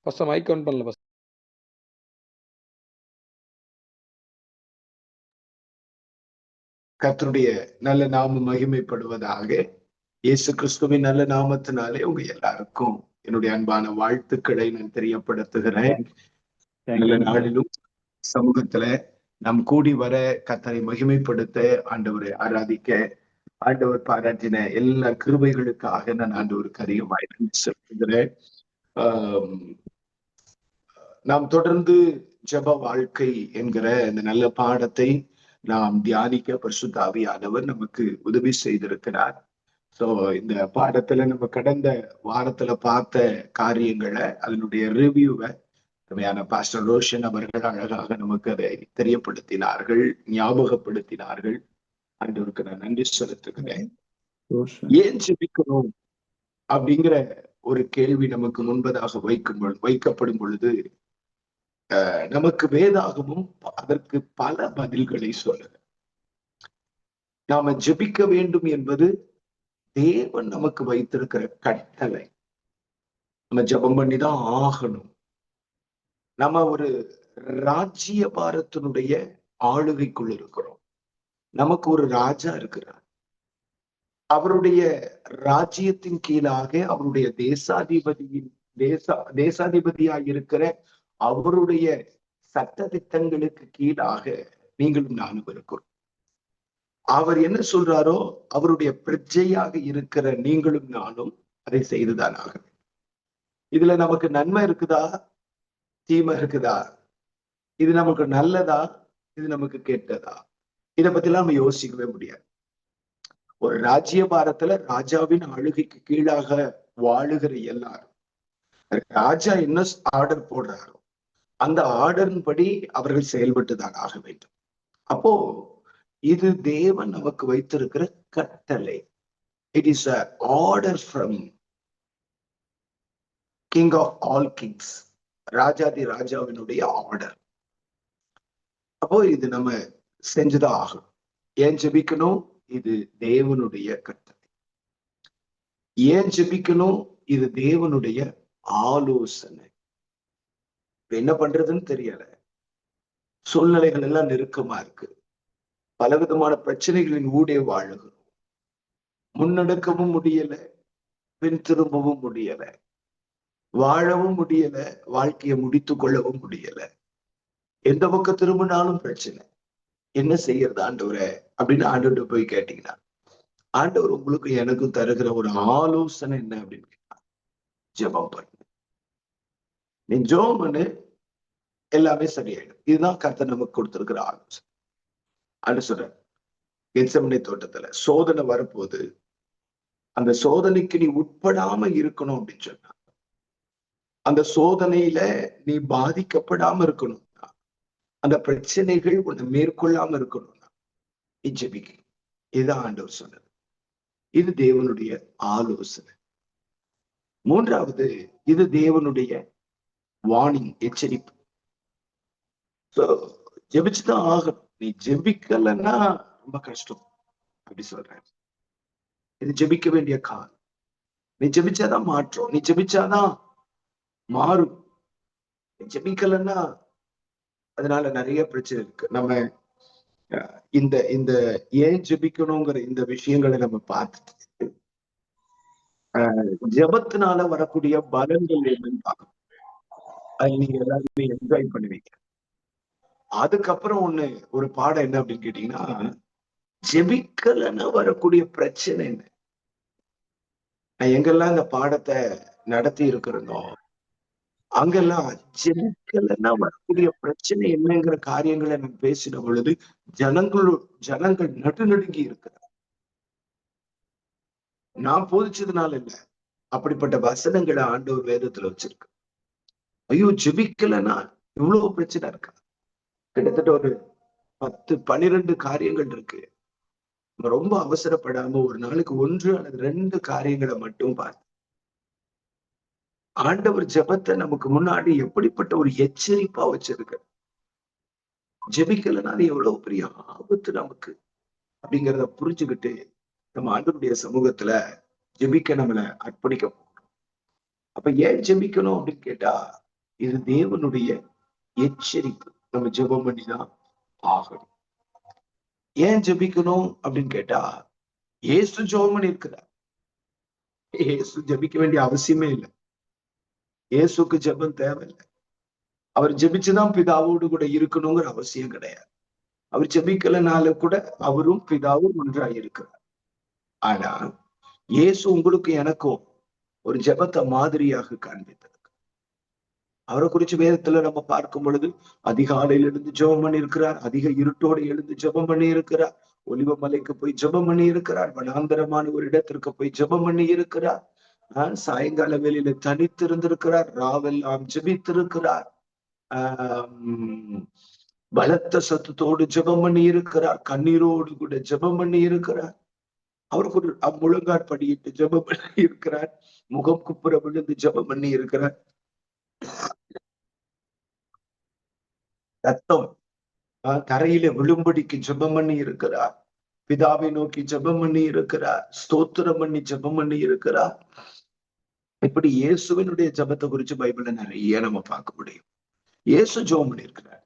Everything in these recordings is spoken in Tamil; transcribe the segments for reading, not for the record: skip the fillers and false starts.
ஃபர்ஸ்ட் மைக் ஆன் பண்ணல ஃபர்ஸ்ட். கர்த்தருடைய நல்ல நாமம் மகிமைப்படுவதாக. இயேசு கிறிஸ்துவின் நல்ல நாமத்தினாலே உங்க எல்லாருக்கும் என்னுடைய அன்பான வாழ்த்துக்களை நான் தெரியப்படுத்துகிறேன். நல்ல நாளிலும் சமூகத்துல நாம் கூடி வர, கர்த்தரை மகிமைப்படுத்த, ஆண்டவரை ஆராதிக்க, ஆண்டவர் பாராட்டின எல்லா கிருபைகளுக்காக நான் ஆண்டவருக்கு அதிகமாய் நன்றி செலுத்துகிறேன். நாம் தொடர்ந்து ஜெப வாழ்க்கை என்கிற இந்த நல்ல பாடத்தை நாம் தியானிக்க பரிசுத்த ஆவியானவர் நமக்கு உதவி செய்திருக்கிறார். சோ இந்த பாடத்துல நம்ம கடந்த வாரத்துல பார்த்த காரியங்களை, அதனுடைய ரிவ்யூவை பாஸ்டர் ரோஷன் அவர்கள் அழகாக நமக்கு அதை தெரியப்படுத்தினார்கள், ஞாபகப்படுத்தினார்கள். ஆண்டவருக்கு நான் நன்றி செலுத்துகிறேன். ஏன் ஜெபிக்கணும் அப்படிங்கிற ஒரு கேள்வி நமக்கு முன்பதாக வைக்கப்படும் பொழுது நமக்கு வேதாகமும் அதற்கு பல பதில்களை சொல்லுது. நாம ஜெபிக்க வேண்டும் என்பது தேவன் நமக்கு வைத்திருக்கிற கட்டளை. நம்ம ஜெபம் பண்ணிதான் ஆகணும். நம்ம ஒரு ராஜ்ய பாரத்தினுடைய ஆளுகைக்குள் இருக்கிறோம். நமக்கு ஒரு ராஜா இருக்கிறார். அவருடைய ராஜ்யத்தின் கீழாக அவருடைய தேசாதிபதியாய் இருக்கிற அவருடைய சட்ட திட்டங்களுக்கு கீழாக நீங்களும் நானும் இருக்கிறோம். அவர் என்ன சொல்றாரோ அவருடைய பிரஜையாக இருக்கிற நீங்களும் நானும் அதை செய்துதான் ஆக வேண்டும். இதுல நமக்கு நன்மை இருக்குதா, தீமை இருக்குதா, இது நமக்கு நல்லதா, இது நமக்கு கெட்டதா, இதை பத்தி எல்லாம் நம்ம யோசிக்கவே முடியாது. ஒரு ராஜ்ய பாரத்துல ராஜாவின் ஆளுகைக்கு கீழாக வாழுகிற எல்லாரும் ராஜா என்ன ஆர்டர் போடுறாரோ அந்த ஆர்டரின் படி அவர்கள் செயல்பட்டுதான் ஆக வேண்டும். அப்போ இது தேவன் நமக்கு வைத்திருக்கிற கட்டளை. It is a order from king of all kings, ராஜாதி ராஜாவினுடைய ஆர்டர். அப்போ இது நம்ம செஞ்சுதான் ஆகும். ஏன் ஜெபிக்கணும்? இது தேவனுடைய கட்டளை. ஏன் ஜெபிக்கணும்? இது தேவனுடைய ஆலோசனை. என்ன பண்றதுன்னு தெரியல, சூழ்நிலைகள் எல்லாம் நெருக்கமா இருக்கு, பலவிதமான பிரச்சனைகளின் ஊடே வாழுகிறோம், முன்னெடுக்கவும் முடியல, பின் திரும்பவும் முடியல, வாழவும் முடியல, வாழ்க்கையை முடித்து கொள்ளவும் முடியல, எந்த பக்கம் திரும்பினாலும் பிரச்சனை. என்ன செய்யறது ஆண்டவரே அப்படின்னு ஆண்டவர்கிட்ட போய் கேட்டீங்கன்னா, ஆண்டவர் உங்களுக்கு எனக்கும் தருகிற ஒரு ஆலோசனை என்ன அப்படின்னு கேட்டா, ஜெபம் பண்ணு. நீ ஜெபம் பண்ணு, எல்லாமே சரியாயிடும். இதுதான் கர்த்தர் நமக்கு கொடுத்திருக்கிற ஆலோசனை. அன்று சொல்ற கெத்செமனே தோட்டத்துல சோதனை வரப்போது, அந்த சோதனைக்கு நீ உட்படாம இருக்கணும் அப்படின்னு சொன்னா, அந்த சோதனையில நீ பாதிக்கப்படாம இருக்கணும்னா, அந்த பிரச்சனைகள் உன்னை மேற்கொள்ளாம இருக்கணும்னா நீ ஜெபிக்கணும். இதுதான் ஆண்டவர் சொன்னது. இது தேவனுடைய ஆலோசனை. மூன்றாவது, இது தேவனுடைய வார்னிங், எச்சரிப்பு. ஜெபிச்சுதான் ஆகணும். நீ ஜெபிக்கலன்னா ரொம்ப கஷ்டம் அப்படி சொல்றேன். இது ஜெபிக்க வேண்டிய காலம். நீ ஜெபிச்சாதான் மாற்றம், நீ ஜெபிச்சாதான் மாறும். நீ ஜெபிக்கலன்னா அதனால நிறைய பிரச்சனை இருக்கு. நம்ம இந்த இந்த ஏன் ஜெபிக்கணுங்கிற இந்த விஷயங்களை நம்ம பார்த்துட்டு ஜெபத்தினால வரக்கூடிய பலன்கள் என்னன்னு பார்க்கணும். அது நீங்க எல்லாருமே என்ஜாய் பண்ணுவீங்க. அதுக்கப்புறம் ஒரு பாடம் என்ன அப்படின்னு கேட்டீங்கன்னா, ஜெபிக்கலன்னா வரக்கூடிய பிரச்சனை என்ன. நான் எங்கெல்லாம் இந்த பாடத்தை நடத்தி இருக்கிறனோ அங்கெல்லாம் ஜெபிக்கலன்னா வரக்கூடிய பிரச்சனை என்னங்கிற காரியங்களை நான் பேசின பொழுது ஜனங்கள் நடுநடுங்கி இருக்கிறார். நான் போதிச்சதுனால இல்ல, அப்படிப்பட்ட வசனங்களை ஆண்டவர் வேதத்துல வச்சிருக்கு. ஐயோ ஜெபிக்கலன்னா இவ்வளவு பிரச்சனை இருக்கா? கிட்டத்தட்ட ஒரு 10-12 காரியங்கள் இருக்கு. ரொம்ப அவசரப்படாம ஒரு நாளுக்கு 1 அல்லது 2 காரியங்களை மட்டும் பார்த்து, ஆண்டவர் ஜெபத்தை நமக்கு முன்னாடி எப்படிப்பட்ட ஒரு எச்சரிப்பா வச்சிருக்க. ஜெபிக்கலன்னா அது எவ்வளவு பெரிய ஆபத்து நமக்கு அப்படிங்கிறத புரிஞ்சுக்கிட்டு நம்ம ஆண்டவருடைய சமூகத்துல ஜெபிக்க நம்மளை அர்ப்பணிக்க போறோம். அப்ப ஏன் ஜெபிக்கணும் அப்படின்னு கேட்டா, இது தேவனுடைய எச்சரிப்பு. நம்ம ஜெபம் பண்ணிதான் ஆகணும். ஏன் ஜெபிக்கணும் அப்படின்னு கேட்டா, இயேசு ஜெபம் பண்ணி இருக்கிறார். இயேசு ஜெபிக்க வேண்டிய அவசியமே இல்லை. இயேசுக்கு ஜெபம் தேவையில்லை. அவர் ஜெபிச்சுதான் பிதாவோடு கூட இருக்கணுங்கிற அவசியம் கிடையாது. அவர் ஜெபிக்கலனால கூட அவரும் பிதாவும் ஒன்றாய் இருக்கிறார். ஆனா இயேசு உங்களுக்கு எனக்கும் ஒரு ஜெபத்தை மாதிரியாக காண்பித்தது. அவரை குறிச்சு வேதத்துல நம்ம பார்க்கும் பொழுது அதிகாலையில் எழுந்து ஜெபம் பண்ணி இருக்கிறார், அதிக இருட்டோடு எழுந்து ஜெபம் பண்ணி இருக்கிறார், ஒலிவ மலைக்கு போய் ஜெபம் பண்ணி இருக்கிறார், வனாந்தரமான ஒரு இடத்திற்கு போய் ஜெபம் பண்ணி இருக்கிறார், சாயங்கால வேளையில தனித்து இருந்திருக்கிறார், ராவெல்லாம் ஜெபித்திருக்கிறார், பலத்த சத்தத்தோடு ஜெபம் பண்ணி இருக்கிறார், கண்ணீரோடு கூட ஜெபம் பண்ணி இருக்கிறார். அவருக்கு ஒரு முழங்காட் படியிட்டு ஜெபம் பண்ணி இருக்கிறார், முகம் குப்புற விழுந்து ஜெபம் பண்ணி இருக்கிறார், ரத்தம் தரையில விழும்படிக்கு ஜெபம் பண்ணி இருக்கிறார், பிதாவை நோக்கி ஜெபம் பண்ணி இருக்கிறார், ஸ்தோத்திரம் பண்ணி ஜெபம் பண்ணி இருக்கிறார். இப்படி இயேசுவினுடைய ஜெபத்தை குறிச்சு பைபிள்ல நிறைய நம்ம பார்க்க முடியும். இயேசு ஜெபம் பண்ணி இருக்கிறார்.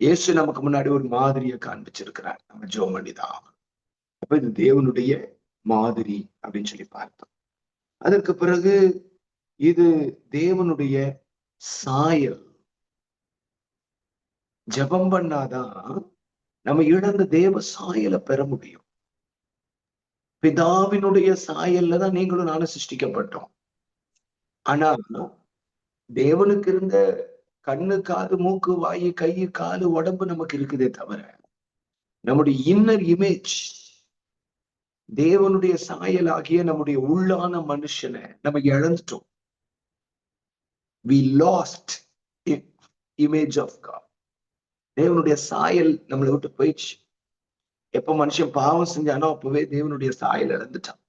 இயேசு நமக்கு முன்னாடி ஒரு மாதிரியை காண்பிச்சிருக்கிறார். நம்ம ஜெபம் பண்ணிதான். அப்ப இது தேவனுடைய மாதிரி அப்படின்னு சொல்லி பார்த்தோம். அதற்கு பிறகு இது தேவனுடைய சாயல். ஜெபம் பண்ணாதான் நம்ம இழந்த தேவ சாயலை பெற முடியும். பிதாவினுடைய சாயல்ல தான் நீங்களும் நானும் சிருஷ்டிக்கப்பட்டோம். ஆனா தேவனுக்கு இருந்த கண்ணு, காது, மூக்கு, வாயு, கை, காலு, உடம்பு நமக்கு இருக்குதே தவிர நம்முடைய இன்னர் இமேஜ், தேவனுடைய சாயல் ஆகிய நம்முடைய உள்ளான மனுஷனை நம்ம இழந்துட்டோம். We lost image of God. தேவனுடைய சாயல் நம்மளை விட்டு போயிடுச்சு. எப்ப மனுஷன் பாவம் செஞ்சானோ அப்பவே தேவனுடைய சாயல் இழந்துட்டான்.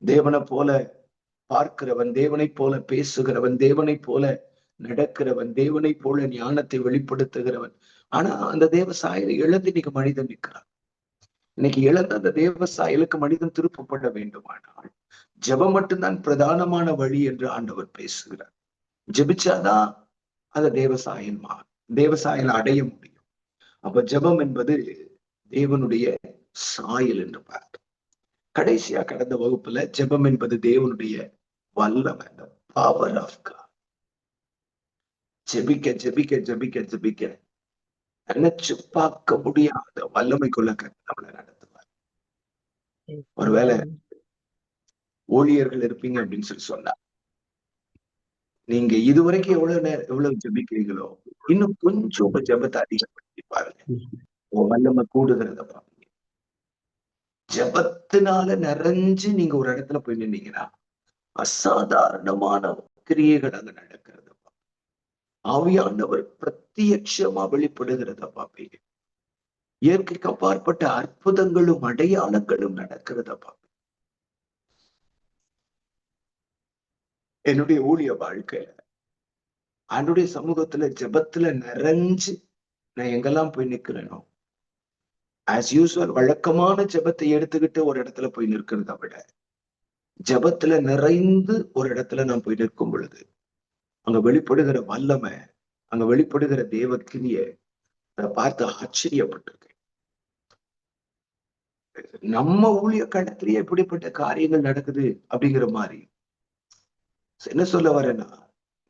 தேவனை போல பார்க்கிறவன், தேவனை போல பேசுகிறவன், தேவனை போல நடக்கிறவன், தேவனை போல ஞானத்தை வெளிப்படுத்துகிறவன். ஆனா அந்த தேவ சாயலை இழந்து இன்னைக்கு மனிதன் நிற்கிறான். இன்னைக்கு இழந்த அந்த தேவ சாயலுக்கு மனிதன் திருப்பப்பட வேண்டுமானால் ஜெபம் மட்டும்தான் பிரதானமான வழி என்று ஆண்டவர் பேசுகிறார். ஜெபிச்சாதான் அந்த தேவசாயல் அடைய முடியும். அப்ப ஜெபம் என்பது தேவனுடைய சாயல் என்று பார்த்தோம். கடைசியா கடந்த வகுப்புல ஜெபம் என்பது தேவனுடைய வல்லமை, பவர் ஆஃப் காட். ஜெபிக்க ஜெபிக்க ஜெபிக்க ஜெபிக்க நினைச்சு பார்க்க முடியாத வல்லமைக்குள்ள நம்மளை நடத்துவார். ஒருவேளை ஊழியர்கள் இருப்பீங்க அப்படின்னு சொல்லி சொன்னா, நீங்க இதுவரைக்கும் எவ்வளவு ஜெபிக்கிறீங்களோ இன்னும் கொஞ்சம் உங்க ஜெபத்தை அதிகப்படுத்தி பாருங்க. வல்லமை கூடுகிறத பாருங்க. ஜெபத்தினால நிறைஞ்சு நீங்க ஒரு இடத்துல போய் நின்னீங்கன்னா அசாதாரணமான கிரியைகள் அங்க நடக்கிறத ஆவியானவர் பிரத்யட்சமா வெளிப்படுகிறத பாப்பீங்க. இயற்கைக்கு அப்பாற்பட்ட அற்புதங்களும் அடையாளங்களும் நடக்கிறத பாப்பீங்க. என்னுடைய ஊழிய வாழ்க்கையில அவனுடைய சமூகத்துல ஜெபத்துல நிறைஞ்சு நான் எங்கெல்லாம் போய் நிக்கிறேனோ, ஆஸ் யூஸ்வல் வழக்கமான ஜெபத்தை எடுத்துக்கிட்டு ஒரு இடத்துல போய் நிற்கிறத விட ஜெபத்துல நிறைந்து ஒரு இடத்துல நான் போய் நிற்கும் பொழுது அங்க வெளிப்படுகிற வல்லமை, அங்க வெளிப்படுகிற தேவக்கினிய பார்த்து ஆச்சரியப்பட்டிருக்கேன். நம்ம ஊழிய கடத்திலேயே எப்படிப்பட்ட காரியங்கள் நடக்குது அப்படிங்கிற மாதிரி. என்ன சொல்ல வரேன்னா,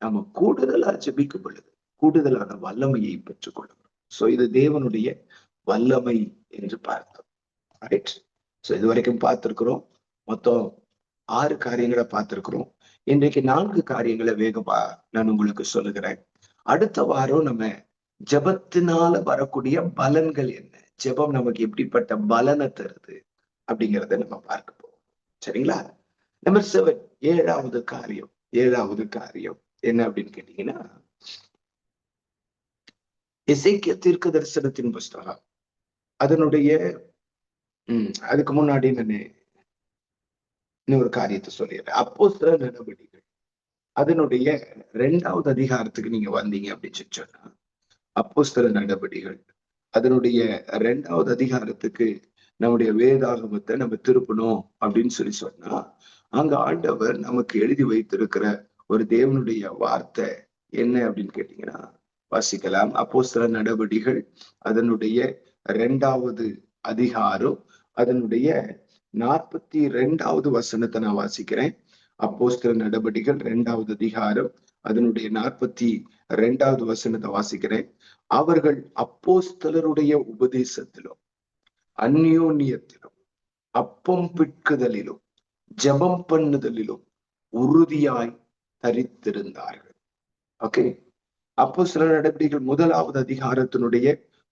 நம்ம கூடுதலா ஜெபிக்கும் பொழுது கூடுதலான வல்லமையை பெற்றுக்கொள்ளும். சோ இது தேவனுடைய வல்லமை என்று பார்த்தோம். ரைட். சோ இது வரைக்கும் பார்த்திருக்கிறோம். மொத்தம் 6 காரியங்களை பார்த்திருக்கிறோம். இன்றைக்கு 4 காரியங்களை வேகமா நான் உங்களுக்கு சொல்லுகிறேன். அடுத்த வாரம் நம்ம ஜெபத்தினால வரக்கூடிய பலன்கள் என்ன, ஜெபம் நமக்கு எப்படிப்பட்ட பலனை தருது அப்படிங்கிறத நம்ம பார்க்க போறோம். சரிங்களா? நம்பர் 7, ஏழாவது காரியம் என்ன அப்படின்னு கேட்டீங்கன்னா, எசேக்கியா தீர்க்க தரிசனத்தின் புஸ்தகம் அதனுடைய அதுக்கு முன்னாடி நான் இன்னொரு காரியத்தை சொல்லிடுறேன். அப்போஸ்தலர் நடவடிக்கைகள் அதனுடைய 2வது அதிகாரத்துக்கு நீங்க வந்தீங்க அப்படின்னு சொன்னா, அப்போஸ்தலர் நடவடிக்கைகள் அதனுடைய 2வது அதிகாரத்துக்கு நம்முடைய வேதாகமத்தை நம்ம திருப்பணும் அப்படின்னு சொல்லி சொன்னா, அங்க ஆண்டவர் நமக்கு எழுதி வைத்திருக்கிற ஒரு தேவனுடைய வார்த்தை என்ன அப்படின்னு கேட்டீங்கன்னா வாசிக்கலாம். அப்போஸ்தலர் நடவடிகள் அதனுடைய 2வது அதிகாரம் அதனுடைய 42வது வசனத்தை நான் வாசிக்கிறேன். அப்போஸ்தலர் நடவடிகள் 2வது அதிகாரம் அதனுடைய 42வது வசனத்தை வாசிக்கிறேன். அவர்கள் அப்போஸ்தலருடைய உபதேசத்திலும் அந்யோன்யத்திலும் அப்பம் பிட்குதலிலும் ஜெபம் பண்ணுதலிலும் உறுதியாய் தரித்திருந்தார்கள். ஓகே, அப்போஸ்தலர் நடவடிக்கைகள் 1வது அதிகாரத்தினுடைய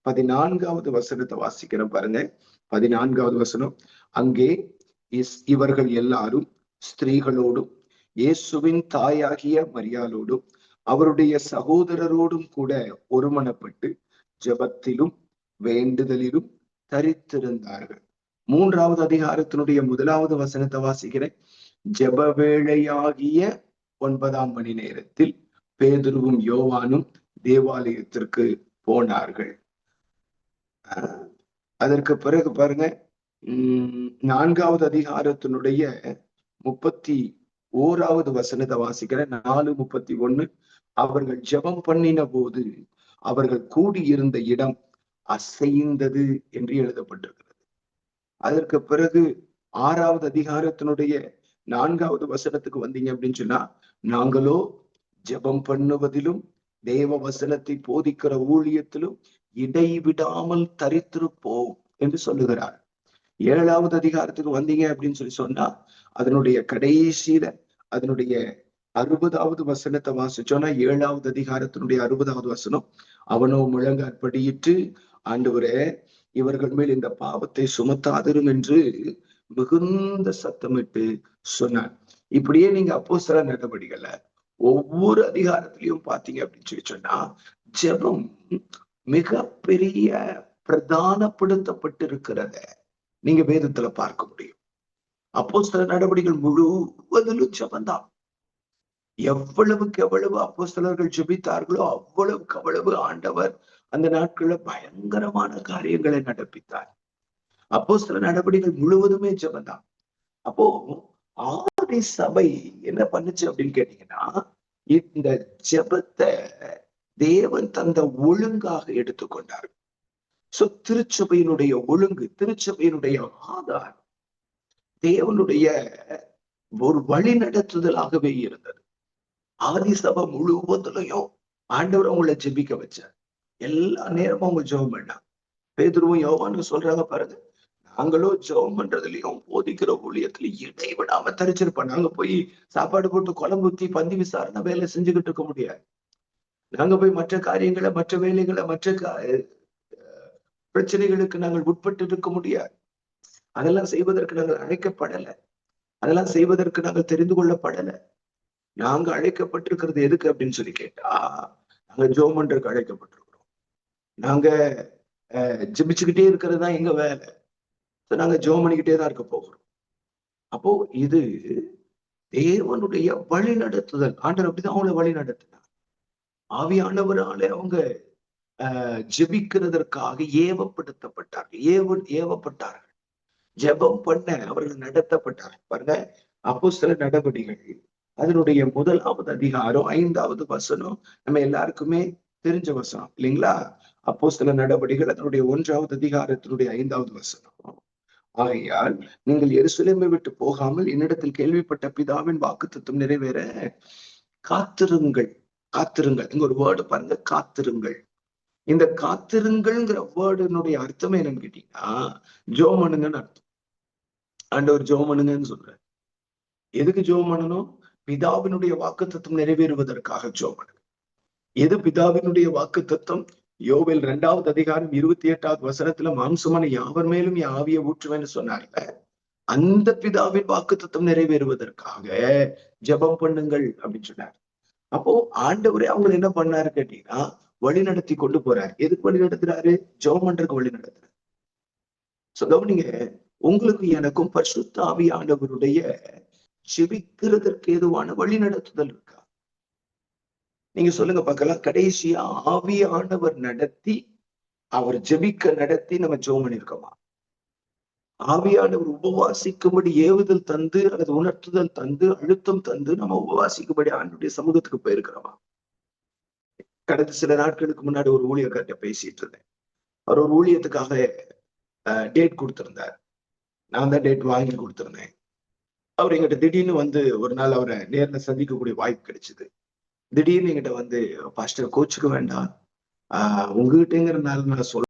14வது வசனத்தை வாசிக்கிறேன் பாருங்க. 14வது வசனம். அங்கே இவர்கள் எல்லாரும் ஸ்திரீகளோடும் இயேசுவின் தாயாகிய மரியாளோடும் அவருடைய சகோதரரோடும் கூட ஒருமனப்பட்டு ஜெபத்திலும் வேண்டுதலிலும் தரித்திருந்தார்கள். 3வது அதிகாரத்தினுடைய 1வது வசனத்தை வாசிக்கிறேன். ஜெப வேளையாகிய 9ஆம் மணி நேரத்தில் பேதுருவும் யோவானும் தேவாலயத்திற்கு போனார்கள். அதற்கு பிறகு பாருங்க, 4வது அதிகாரத்தினுடைய 31வது வசனத்தை வாசிக்கிறேன். 4:31. அவர்கள் ஜெபம் பண்ணின போது அவர்கள் கூடியிருந்த இடம் அசைந்தது என்று எழுதப்பட்டிருக்கிறது. அதற்கு பிறகு 6வது அதிகாரத்தினுடைய 4வது வசனத்துக்கு வந்தீங்க அப்படின்னு சொன்னா, நாங்களோ ஜெபம் பண்ணுவதிலும் தேவ வசனத்தை போதிக்கிற ஊழியத்திலும் இடைவிடாமல் தரித்திருப்போம் என்று சொல்லுகிறார். 7வது அதிகாரத்துக்கு வந்தீங்க அப்படின்னு சொன்னா, அதனுடைய கடைசியில அதனுடைய 60வது வசனத்தை வாசிச்சோன்னா, 7வது அதிகாரத்தினுடைய 60வது வசனம். அவனோ முழங்காற்படியிட்டு, ஆண்டவரே இவர்கள் மேல் இந்த பாவத்தை சுமத்தாதிரும் என்று மிகுந்த சத்தமிட்டு சொன்னார். இப்படியே நீங்க அப்போஸ்தலர் நடவடிக்கைகளை ஒவ்வொரு அதிகாரத்திலையும் பாத்தீங்க அப்படின்னு சொன்னா, ஜெபம் மிக பெரிய பிரதானப்படுத்தப்பட்டிருக்கிறத நீங்க வேதத்துல பார்க்க முடியும். அப்போஸ்தலர் நடவடிக்கைகள் முழுவதிலும் ஜெபந்தான். எவ்வளவுக்கு எவ்வளவு அப்போஸ்தலர்கள் ஜெபித்தார்களோ அவ்வளவுக்கு அவ்வளவு ஆண்டவர் அந்த நாட்கள்ல பயங்கரமான காரியங்களை நடப்பித்தார். அப்போஸ்தலர் நடவடிக்கைகள் முழுவதுமே ஜெபந்தான். அப்போ ஆதி சபை என்ன பண்ணுச்சு அப்படின்னு கேட்டீங்கன்னா, இந்த ஜெபத்தை தேவன் தந்த ஒழுங்காக எடுத்துக்கொண்டார். சோ திருச்சபையினுடைய ஒழுங்கு, திருச்சபையினுடைய ஆதாரம் தேவனுடைய ஒரு வழி நடத்துதலாகவே இருந்தது. ஆதி சபை முழுவதிலையும் ஆண்டவர் அவங்களை ஜெபிக்க வச்சார். எல்லா நேரமும் அவங்க ஜெபம் பண்ணாங்க. பேதுருவும் யோவானும் சொல்றாங்க பாருங்க, நாங்களோ ஜெபம் பண்றதுலயும் போதிக்கிற ஊழியத்திலும் இடைவிடாம தரிச்சிருப்போம். நாங்க போய் சாப்பாடு போட்டு குழம்பு ஊத்தி பந்தி விசாரணை வேலை செஞ்சுக்கிட்டு இருக்க முடியாது. நாங்க போய் மற்ற காரியங்களை, மற்ற வேலைகளை, மற்ற பிரச்சனைகளுக்கு நாங்கள் உட்பட்டு இருக்க முடியாது. அதெல்லாம் செய்வதற்கு நாங்கள் அழைக்கப்படலை. அதெல்லாம் செய்வதற்கு நாங்கள் தெரிந்து கொள்ளப்படலை. நாங்க அழைக்கப்பட்டிருக்கிறது எதுக்கு அப்படின்னு சொல்லி கேட்டா, நாங்க ஜெபம் பண்றதுக்கு அழைக்கப்பட்டிருக்கிறோம். நாங்க ஜெபிச்சுக்கிட்டே இருக்கிறது தான் எங்க வேலை. நாங்க ஜெபம் பண்ணிக்கிட்டே தான் இருக்க போகிறோம். அப்போ இது தேவனுடைய வழி நடத்துதல். ஆண்டவர் அப்படிதான் அவங்கள வழி நடத்தினார். ஆவியானவராலே அவங்க ஜெபிக்கிறதற்காக ஏவப்பட்டார்கள். ஜெபம் பண்ண அவர்கள் நடத்தப்பட்டார்கள். பாருங்க, அப்போஸ்தலர் நடவடிக்கைகள் அதனுடைய 1வது அதிகாரம் 5வது வசனம் நம்ம எல்லாருக்குமே தெரிஞ்ச வசனம் இல்லைங்களா? அப்போஸ்தலர் நடவடிக்கைகள் அதனுடைய 1வது அதிகாரத்தினுடைய 5வது வசனம். ஆகையால் நீங்கள் எருசலேமை விட்டு போகாமல் என்னிடத்தில் கேள்விப்பட்ட பிதாவின் வாக்குத்தத்தம் நிறைவேற காத்திருங்கள். இங்க ஒரு வேர்டு பாருங்க, காத்திருங்கள். இந்த காத்திருங்கள்ங்கிற வேர்டுனுடைய அர்த்தமே என்னன்னு கேட்டீங்கன்னா, ஜெபம் பண்ணுங்கன்னு அர்த்தம். ஆண்டவர் ஜெபம் பண்ணுங்கன்னு சொல்றாரு. எதுக்கு ஜெபம் பண்ணணும்? பிதாவினுடைய வாக்குத்தத்தம் நிறைவேறுவதற்காக ஜெபம் பண்ணுங்க. எது பிதாவினுடைய வாக்குத்தத்தம்? யோவேல் 2வது அதிகாரம் 28வது வசனத்துல மாம்சமான யாவர் மேலும் என் ஆவியை ஊற்றுவேன்னு சொன்னார்ல, அந்த பிதாவின் வாக்குத்தத்தம் நிறைவேறுவதற்காக ஜெபம் பண்ணுங்கள் அப்படின்னு சொன்னார். அப்போ ஆண்டவரே அவங்களை என்ன பண்ணாரு கேட்டீங்கன்னா, வழி நடத்தி கொண்டு போறாரு. எதுக்கு வழி நடத்துறாரு? ஜெபம் பண்றதுக்கு வழி நடத்துறாரு. சோ கவனிங்க, உங்களுக்கு எனக்கும் பரிசுத்த ஆவியானவருடைய ஜெபிக்கிறதற்கு ஏதுவான வழி நடத்துதல் இருக்கா? நீங்க சொல்லுங்க பார்க்கலாம். கடைசியா ஆவியானவர் நடத்தி, அவர் ஜெபிக்க நடத்தி நம்ம ஜெபம் பண்ணிருக்கோமா? ஆவியானவர் உபவாசிக்கும்படி ஏவுதல் தந்து அல்லது உணர்த்துதல் தந்து அழுத்தம் தந்து நம்ம உபவாசிக்கும்படி ஆண்டுடைய சமூகத்துக்கு போயிருக்கிறோமா? கடந்த சில நாட்களுக்கு முன்னாடி ஒரு ஊழியர்கிட்ட பேசிட்டு இருந்தேன். அவர் ஒரு ஊழியத்துக்காக டேட் கொடுத்திருந்தார். நான் தான் டேட் வாங்கி கொடுத்திருந்தேன். அவர் எங்கிட்ட திடீர்னு வந்து ஒரு நாள் அவரை நேர்ல சந்திக்கக்கூடிய வாய்ப்பு கிடைச்சது. திடீர்னு என்கிட்ட வந்து, பாஸ்டர் கோச்சுக்க வேண்டாம், உங்ககிட்டங்கிறதுனால நான் சொல்ல